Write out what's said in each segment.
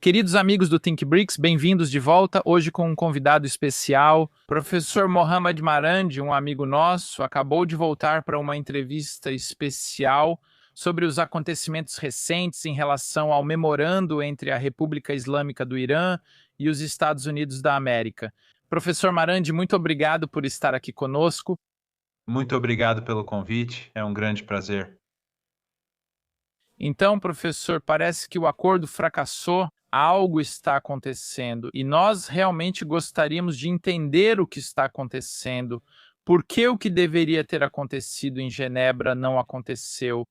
Queridos amigos do ThinkBricks, bem-vindos de volta, hoje com um convidado especial. Professor Mohamed Marandi, um amigo nosso, acabou de voltar para uma entrevista especial sobre os acontecimentos recentes em relação ao memorando entre a República Islâmica do Irã e os Estados Unidos da América. Professor Marandi, muito obrigado por estar aqui conosco. Muito obrigado pelo convite, é um grande prazer. Então, professor, parece que o acordo fracassou, algo está acontecendo e nós realmente gostaríamos de entender o que está acontecendo, por que o que deveria ter acontecido em Genebra não aconteceu.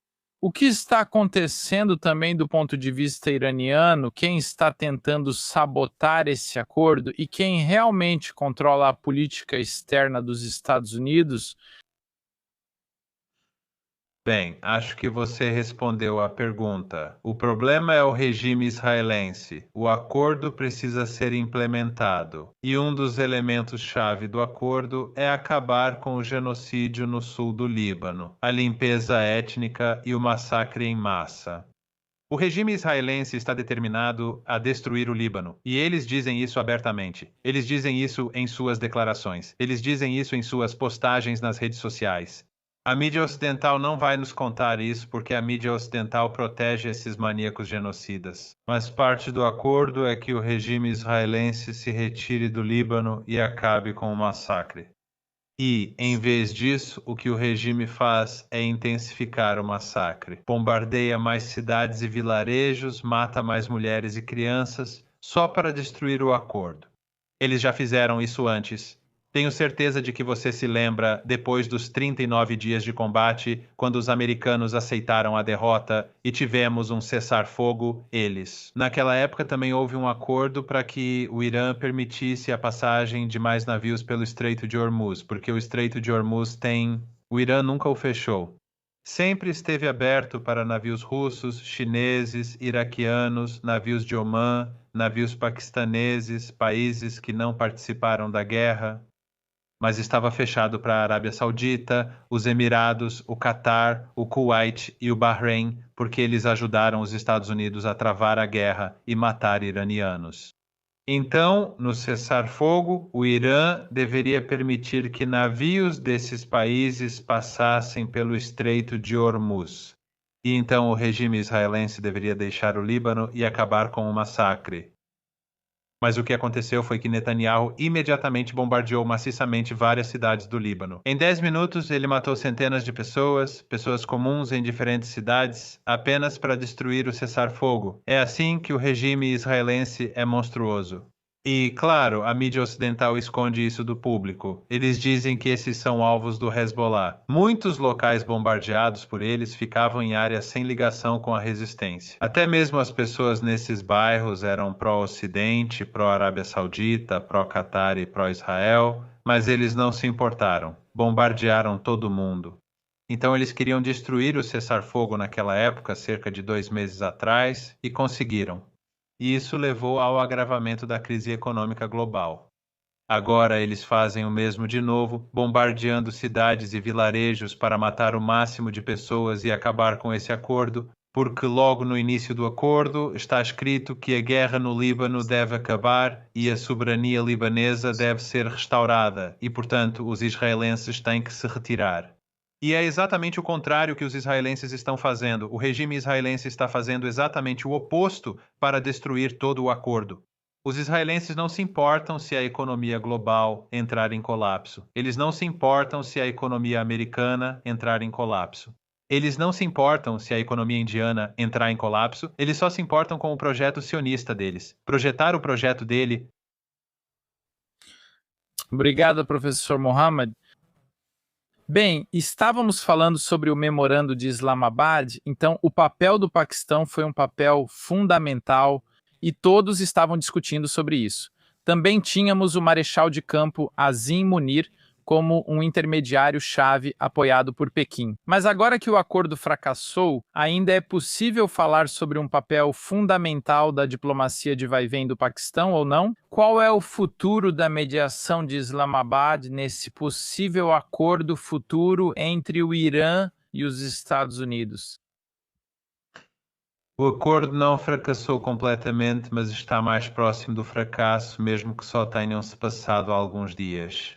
O que está acontecendo também do ponto de vista iraniano, quem está tentando sabotar esse acordo e quem realmente controla a política externa dos Estados Unidos. Bem, acho que você respondeu à pergunta. O problema é o regime israelense. O acordo precisa ser implementado. E um dos elementos-chave do acordo é acabar com o genocídio no sul do Líbano, a limpeza étnica e o massacre em massa. O regime israelense está determinado a destruir o Líbano, e eles dizem isso abertamente. Eles dizem isso em suas declarações. Eles dizem isso em suas postagens nas redes sociais. A mídia ocidental não vai nos contar isso porque a mídia ocidental protege esses maníacos genocidas. Mas parte do acordo é que o regime israelense se retire do Líbano e acabe com o massacre. E, em vez disso, o que o regime faz é intensificar o massacre. Bombardeia mais cidades e vilarejos, mata mais mulheres e crianças, só para destruir o acordo. Eles já fizeram isso antes. Tenho certeza de que você se lembra, depois dos 39 dias de combate, quando os americanos aceitaram a derrota e tivemos um cessar-fogo, eles. Naquela época também houve um acordo para que o Irã permitisse a passagem de mais navios pelo Estreito de Hormuz, porque o Estreito de Hormuz tem... O Irã nunca o fechou. Sempre esteve aberto para navios russos, chineses, iraquianos, navios de Omã, navios paquistaneses, países que não participaram da guerra, mas estava fechado para a Arábia Saudita, os Emirados, o Catar, o Kuwait e o Bahrein, porque eles ajudaram os Estados Unidos a travar a guerra e matar iranianos. Então, no cessar-fogo, o Irã deveria permitir que navios desses países passassem pelo Estreito de Hormuz. E então o regime israelense deveria deixar o Líbano e acabar com o massacre. Mas o que aconteceu foi que Netanyahu imediatamente bombardeou maciçamente várias cidades do Líbano. Em 10 minutos, ele matou centenas de pessoas, pessoas comuns em diferentes cidades, apenas para destruir o cessar-fogo. É assim que o regime israelense é monstruoso. E, claro, a mídia ocidental esconde isso do público. Eles dizem que esses são alvos do Hezbollah. Muitos locais bombardeados por eles ficavam em áreas sem ligação com a resistência. Até mesmo as pessoas nesses bairros eram pró-Ocidente, pró-Arábia Saudita, pró-Catar e pró-Israel, mas eles não se importaram. Bombardearam todo mundo. Então eles queriam destruir o cessar-fogo naquela época, cerca de 2 meses atrás, e conseguiram. E isso levou ao agravamento da crise econômica global. Agora eles fazem o mesmo de novo, bombardeando cidades e vilarejos para matar o máximo de pessoas e acabar com esse acordo, porque logo no início do acordo está escrito que a guerra no Líbano deve acabar e a soberania libanesa deve ser restaurada e, portanto, os israelenses têm que se retirar. E é exatamente o contrário que os israelenses estão fazendo. O regime israelense está fazendo exatamente o oposto para destruir todo o acordo. Os israelenses não se importam se a economia global entrar em colapso. Eles não se importam se a economia americana entrar em colapso. Eles não se importam se a economia indiana entrar em colapso. Eles só se importam com o projeto sionista deles. Projetar o projeto dele. Obrigado, professor Mohamed. Bem, estávamos falando sobre o memorando de Islamabad, então o papel do Paquistão foi um papel fundamental e todos estavam discutindo sobre isso. Também tínhamos o marechal de campo Azim Munir como um intermediário-chave apoiado por Pequim. Mas agora que o acordo fracassou, ainda é possível falar sobre um papel fundamental da diplomacia de vai-vem do Paquistão ou não? Qual é o futuro da mediação de Islamabad nesse possível acordo futuro entre o Irã e os Estados Unidos? O acordo não fracassou completamente, mas está mais próximo do fracasso, mesmo que só tenham se passado alguns dias.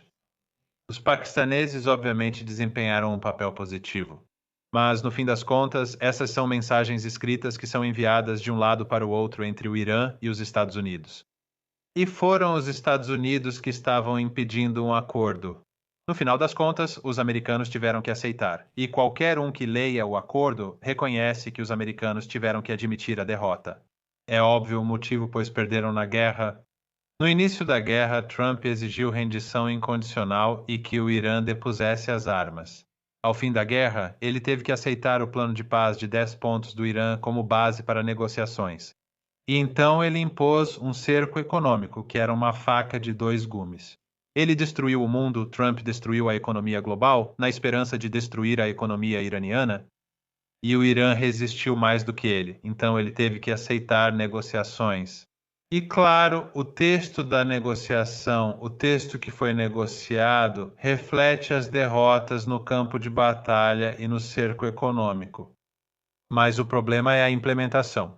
Os paquistaneses, obviamente, desempenharam um papel positivo. Mas, no fim das contas, essas são mensagens escritas que são enviadas de um lado para o outro entre o Irã e os Estados Unidos. E foram os Estados Unidos que estavam impedindo um acordo. No final das contas, os americanos tiveram que aceitar. E qualquer um que leia o acordo reconhece que os americanos tiveram que admitir a derrota. É óbvio o motivo, pois perderam na guerra. No início da guerra, Trump exigiu rendição incondicional e que o Irã depusesse as armas. Ao fim da guerra, ele teve que aceitar o plano de paz de 10 pontos do Irã como base para negociações. E então ele impôs um cerco econômico, que era uma faca de dois gumes. Ele destruiu o mundo, Trump destruiu a economia global, na esperança de destruir a economia iraniana, e o Irã resistiu mais do que ele, então ele teve que aceitar negociações. E claro, o texto da negociação, o texto que foi negociado, reflete as derrotas no campo de batalha e no cerco econômico. Mas o problema é a implementação.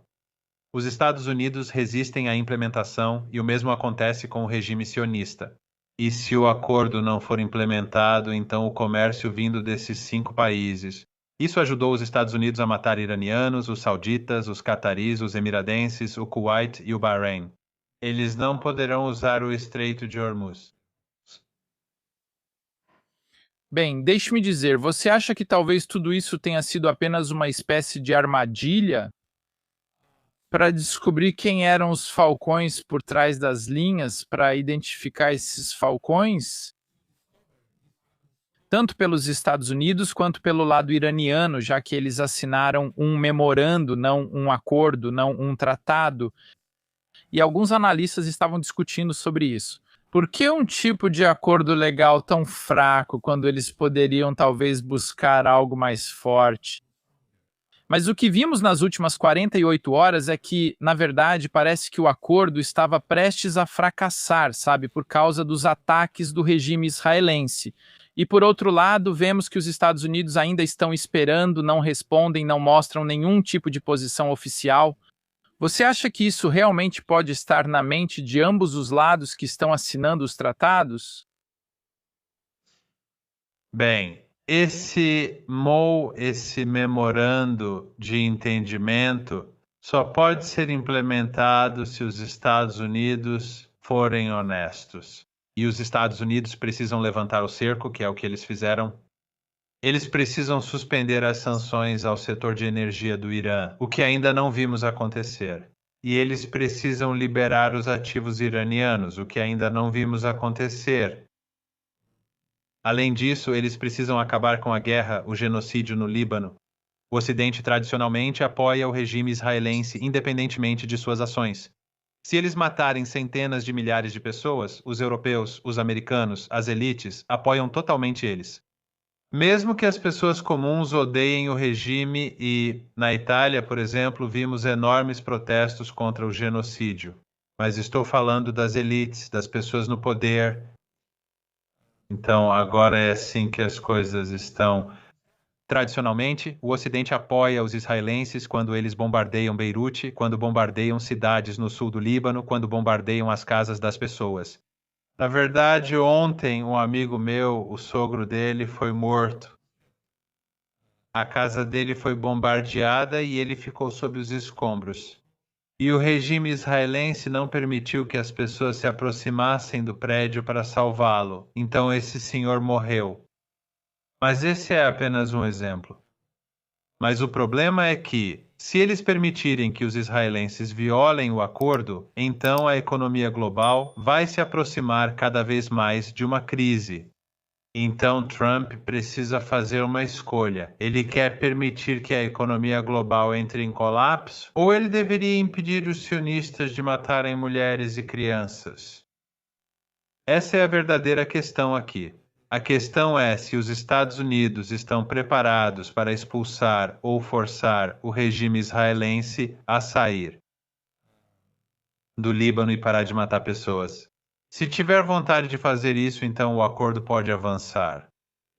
Os Estados Unidos resistem à implementação e o mesmo acontece com o regime sionista. E se o acordo não for implementado, então o comércio vindo desses 5 países. Isso ajudou os Estados Unidos a matar iranianos, os sauditas, os cataris, os emiradenses, o Kuwait e o Bahrein. Eles não poderão usar o Estreito de Hormuz. Bem, deixe-me dizer, você acha que talvez tudo isso tenha sido apenas uma espécie de armadilha para descobrir quem eram os falcões por trás das linhas, para identificar esses falcões? Tanto pelos Estados Unidos quanto pelo lado iraniano, já que eles assinaram um memorando, não um acordo, não um tratado, e alguns analistas estavam discutindo sobre isso. Por que um tipo de acordo legal tão fraco quando eles poderiam talvez buscar algo mais forte? Mas o que vimos nas últimas 48 horas é que, na verdade, parece que o acordo estava prestes a fracassar, sabe, por causa dos ataques do regime israelense. E por outro lado, vemos que os Estados Unidos ainda estão esperando, não respondem, não mostram nenhum tipo de posição oficial. Você acha que isso realmente pode estar na mente de ambos os lados que estão assinando os tratados? Bem, esse memorando de entendimento só pode ser implementado se os Estados Unidos forem honestos. E os Estados Unidos precisam levantar o cerco, que é o que eles fizeram. Eles precisam suspender as sanções ao setor de energia do Irã, o que ainda não vimos acontecer. E eles precisam liberar os ativos iranianos, o que ainda não vimos acontecer. Além disso, eles precisam acabar com a guerra, o genocídio no Líbano. O Ocidente tradicionalmente apoia o regime israelense independentemente de suas ações. Se eles matarem centenas de milhares de pessoas, os europeus, os americanos, as elites apoiam totalmente eles. Mesmo que as pessoas comuns odeiem o regime e, na Itália, por exemplo, vimos enormes protestos contra o genocídio. Mas estou falando das elites, das pessoas no poder. Então, agora é assim que as coisas estão. Tradicionalmente, o Ocidente apoia os israelenses quando eles bombardeiam Beirute, quando bombardeiam cidades no sul do Líbano, quando bombardeiam as casas das pessoas. Na verdade, ontem, um amigo meu, o sogro dele, foi morto. A casa dele foi bombardeada e ele ficou sob os escombros. E o regime israelense não permitiu que as pessoas se aproximassem do prédio para salvá-lo. Então esse senhor morreu. Mas esse é apenas um exemplo. Mas o problema é que, se eles permitirem que os israelenses violem o acordo, então a economia global vai se aproximar cada vez mais de uma crise. Então Trump precisa fazer uma escolha. Ele quer permitir que a economia global entre em colapso? Ou ele deveria impedir os sionistas de matarem mulheres e crianças? Essa é a verdadeira questão aqui. A questão é se os Estados Unidos estão preparados para expulsar ou forçar o regime israelense a sair do Líbano e parar de matar pessoas. Se tiver vontade de fazer isso, então o acordo pode avançar.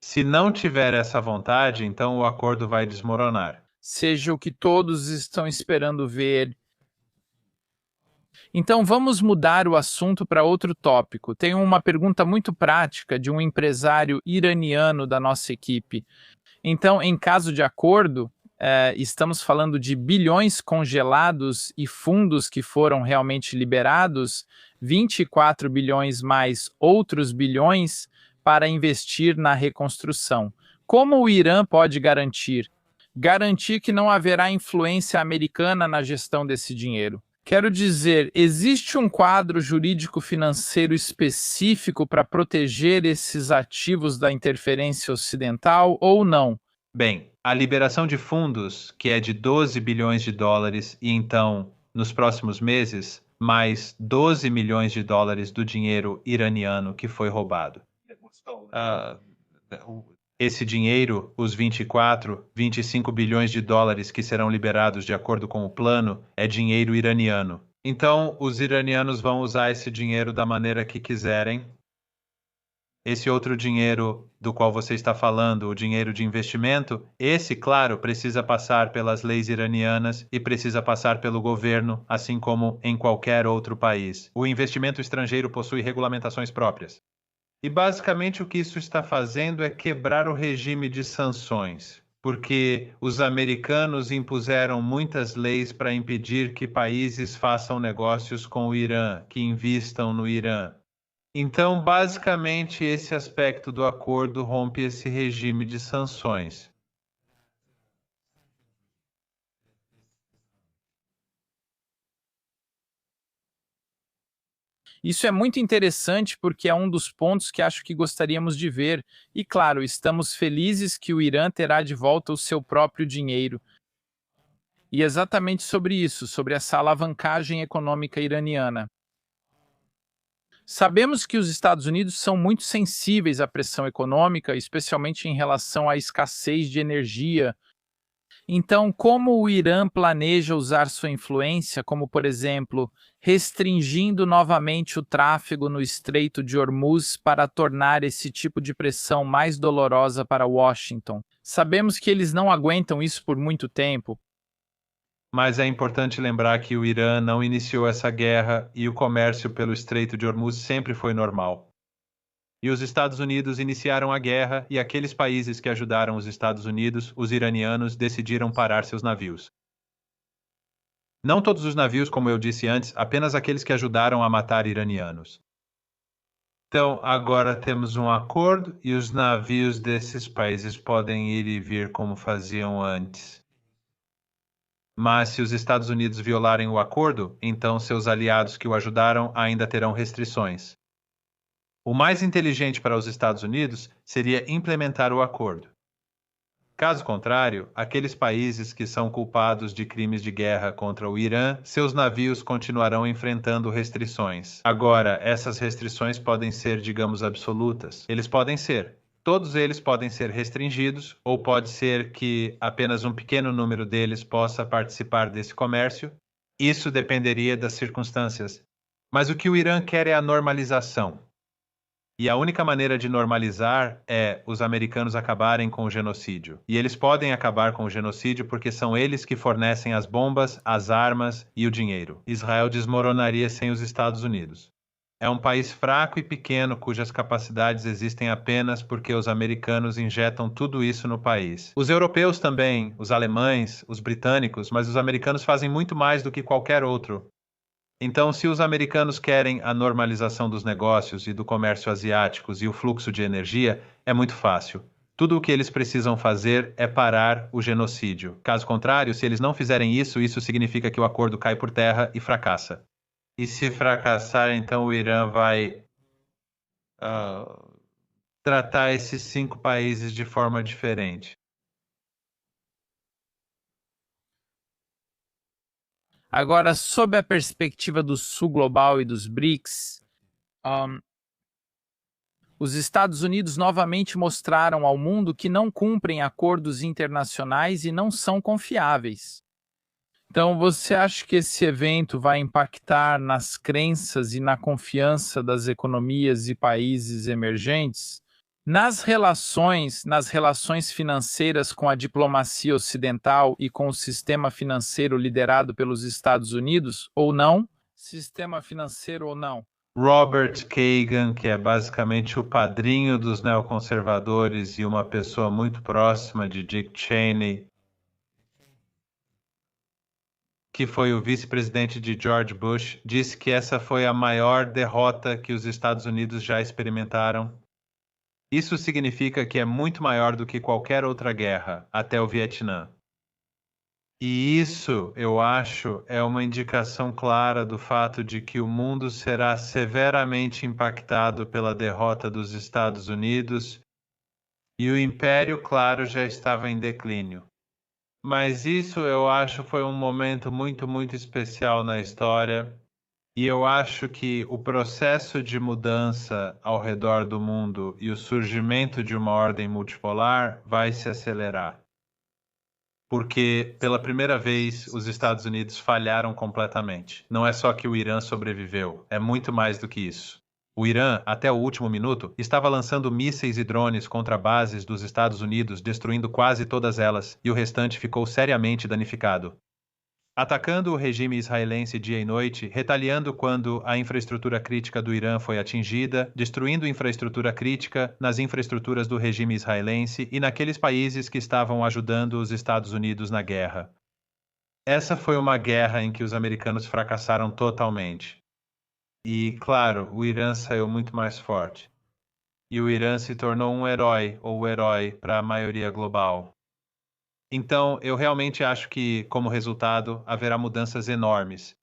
Se não tiver essa vontade, então o acordo vai desmoronar. seja o que todos estão esperando ver. Então vamos mudar o assunto para outro tópico. Tenho uma pergunta muito prática de um empresário iraniano da nossa equipe. Então, em caso de acordo, estamos falando de bilhões congelados e fundos que foram realmente liberados, 24 bilhões mais outros bilhões para investir na reconstrução. Como o Irã pode garantir? Garantir que não haverá influência americana na gestão desse dinheiro. Quero dizer, existe um quadro jurídico-financeiro específico para proteger esses ativos da interferência ocidental ou não? Bem, a liberação de fundos, que é de 12 bilhões de dólares, e então, nos próximos meses, mais 12 milhões de dólares do dinheiro iraniano que foi roubado. Ah, esse dinheiro, os 24, 25 bilhões de dólares que serão liberados de acordo com o plano, é dinheiro iraniano. Então, os iranianos vão usar esse dinheiro da maneira que quiserem. Esse outro dinheiro do qual você está falando, o dinheiro de investimento, esse, claro, precisa passar pelas leis iranianas e precisa passar pelo governo, assim como em qualquer outro país. O investimento estrangeiro possui regulamentações próprias. E basicamente o que isso está fazendo é quebrar o regime de sanções, porque os americanos impuseram muitas leis para impedir que países façam negócios com o Irã, que invistam no Irã. Então, basicamente, esse aspecto do acordo rompe esse regime de sanções. Isso é muito interessante porque é um dos pontos que acho que gostaríamos de ver. E claro, estamos felizes que o Irã terá de volta o seu próprio dinheiro. E exatamente sobre isso, sobre essa alavancagem econômica iraniana. Sabemos que os Estados Unidos são muito sensíveis à pressão econômica, especialmente em relação à escassez de energia. Então, como o Irã planeja usar sua influência, como por exemplo, restringindo novamente o tráfego no Estreito de Hormuz para tornar esse tipo de pressão mais dolorosa para Washington? Sabemos que eles não aguentam isso por muito tempo. Mas é importante lembrar que o Irã não iniciou essa guerra e o comércio pelo Estreito de Hormuz sempre foi normal. E os Estados Unidos iniciaram a guerra e aqueles países que ajudaram os Estados Unidos, os iranianos, decidiram parar seus navios. Não todos os navios, como eu disse antes, apenas aqueles que ajudaram a matar iranianos. Então, agora temos um acordo e os navios desses países podem ir e vir como faziam antes. Mas se os Estados Unidos violarem o acordo, então seus aliados que o ajudaram ainda terão restrições. O mais inteligente para os Estados Unidos seria implementar o acordo. Caso contrário, aqueles países que são culpados de crimes de guerra contra o Irã, seus navios continuarão enfrentando restrições. Agora, essas restrições podem ser, digamos, absolutas. Todos eles podem ser restringidos, ou pode ser que apenas um pequeno número deles possa participar desse comércio. Isso dependeria das circunstâncias. Mas o que o Irã quer é a normalização. E a única maneira de normalizar é os americanos acabarem com o genocídio. E eles podem acabar com o genocídio porque são eles que fornecem as bombas, as armas e o dinheiro. Israel desmoronaria sem os Estados Unidos. É um país fraco e pequeno cujas capacidades existem apenas porque os americanos injetam tudo isso no país. Os europeus também, os alemães, os britânicos, mas os americanos fazem muito mais do que qualquer outro. Então, se os americanos querem a normalização dos negócios e do comércio asiáticos e o fluxo de energia, é muito fácil. Tudo o que eles precisam fazer é parar o genocídio. Caso contrário, se eles não fizerem isso, isso significa que o acordo cai por terra e fracassa. E se fracassar, então o Irã vai tratar esses 5 países de forma diferente. Agora, sob a perspectiva do Sul Global e dos BRICS, os Estados Unidos novamente mostraram ao mundo que não cumprem acordos internacionais e não são confiáveis. Então, você acha que esse evento vai impactar nas crenças e na confiança das economias e países emergentes? nas relações financeiras com a diplomacia ocidental e com o sistema financeiro liderado pelos Estados Unidos, ou não? Sistema financeiro ou não? Robert Kagan, que é basicamente o padrinho dos neoconservadores e uma pessoa muito próxima de Dick Cheney, que foi o vice-presidente de George Bush, disse que essa foi a maior derrota que os Estados Unidos já experimentaram. Isso significa que é muito maior do que qualquer outra guerra, até o Vietnã. E isso, eu acho, é uma indicação clara do fato de que o mundo será severamente impactado pela derrota dos Estados Unidos e o Império, claro, já estava em declínio. Mas isso, eu acho, foi um momento muito, muito especial na história. E eu acho que o processo de mudança ao redor do mundo e o surgimento de uma ordem multipolar vai se acelerar. Porque, pela primeira vez, os Estados Unidos falharam completamente. Não é só que o Irã sobreviveu, é muito mais do que isso. O Irã, até o último minuto, estava lançando mísseis e drones contra bases dos Estados Unidos, destruindo quase todas elas, e o restante ficou seriamente danificado. Atacando o regime israelense dia e noite, retaliando quando a infraestrutura crítica do Irã foi atingida, destruindo infraestrutura crítica nas infraestruturas do regime israelense e naqueles países que estavam ajudando os Estados Unidos na guerra. Essa foi uma guerra em que os americanos fracassaram totalmente. E, claro, o Irã saiu muito mais forte. E o Irã se tornou um herói, ou o herói, para a maioria global. Então, eu realmente acho que, como resultado, haverá mudanças enormes.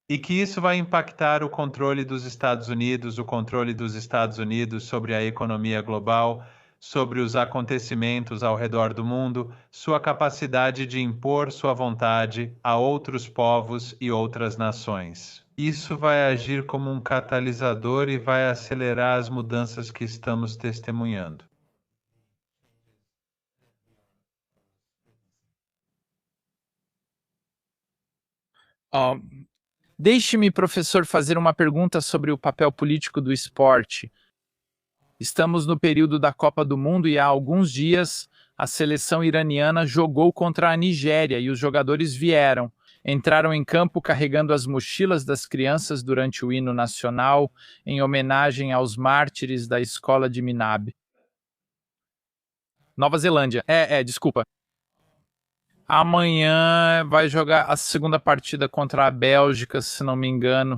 E que isso vai impactar o controle dos Estados Unidos, o controle dos Estados Unidos sobre a economia global, sobre os acontecimentos ao redor do mundo, sua capacidade de impor sua vontade a outros povos e outras nações. Isso vai agir como um catalisador e vai acelerar as mudanças que estamos testemunhando. Ó, deixe-me, professor, fazer uma pergunta sobre o papel político do esporte. Estamos no período da Copa do Mundo e há alguns dias a seleção iraniana jogou contra a Nigéria e os jogadores entraram em campo carregando as mochilas das crianças durante o hino nacional em homenagem aos mártires da escola de Minab. Nova Zelândia. Desculpa. Amanhã vai jogar a segunda partida contra a Bélgica, se não me engano.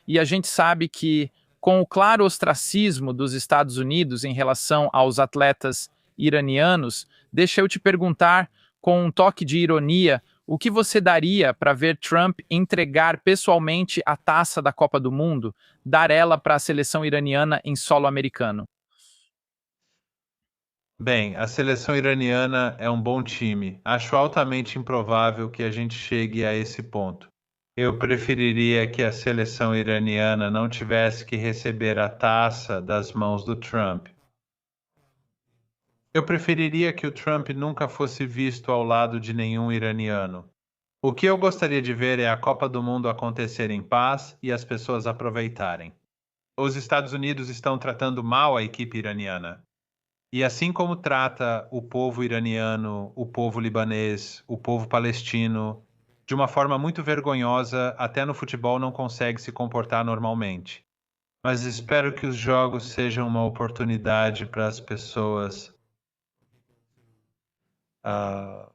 E a gente sabe que, com o claro ostracismo dos Estados Unidos em relação aos atletas iranianos, deixa eu te perguntar, com um toque de ironia, o que você daria para ver Trump entregar pessoalmente a taça da Copa do Mundo, dar ela para a seleção iraniana em solo americano? Bem, a seleção iraniana é um bom time. Acho altamente improvável que a gente chegue a esse ponto. Eu preferiria que a seleção iraniana não tivesse que receber a taça das mãos do Trump. Eu preferiria que o Trump nunca fosse visto ao lado de nenhum iraniano. O que eu gostaria de ver é a Copa do Mundo acontecer em paz e as pessoas aproveitarem. Os Estados Unidos estão tratando mal a equipe iraniana. E assim como trata o povo iraniano, o povo libanês, o povo palestino, de uma forma muito vergonhosa, até no futebol não consegue se comportar normalmente. Mas espero que os jogos sejam uma oportunidade para as pessoas ah,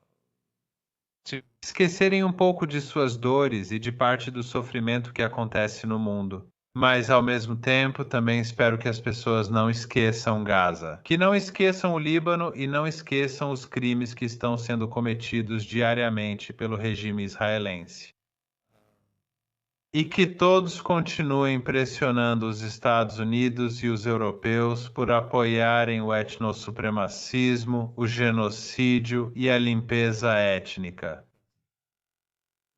esquecerem um pouco de suas dores e de parte do sofrimento que acontece no mundo. Mas, ao mesmo tempo, também espero que as pessoas não esqueçam Gaza, que não esqueçam o Líbano e não esqueçam os crimes que estão sendo cometidos diariamente pelo regime israelense. E que todos continuem pressionando os Estados Unidos e os europeus por apoiarem o etnossupremacismo, o genocídio e a limpeza étnica.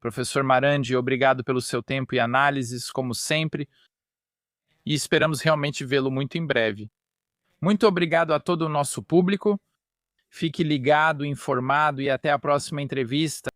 Professor Marandi, obrigado pelo seu tempo e análises, como sempre, e esperamos realmente vê-lo muito em breve. Muito obrigado a todo o nosso público. Fique ligado, informado e até a próxima entrevista.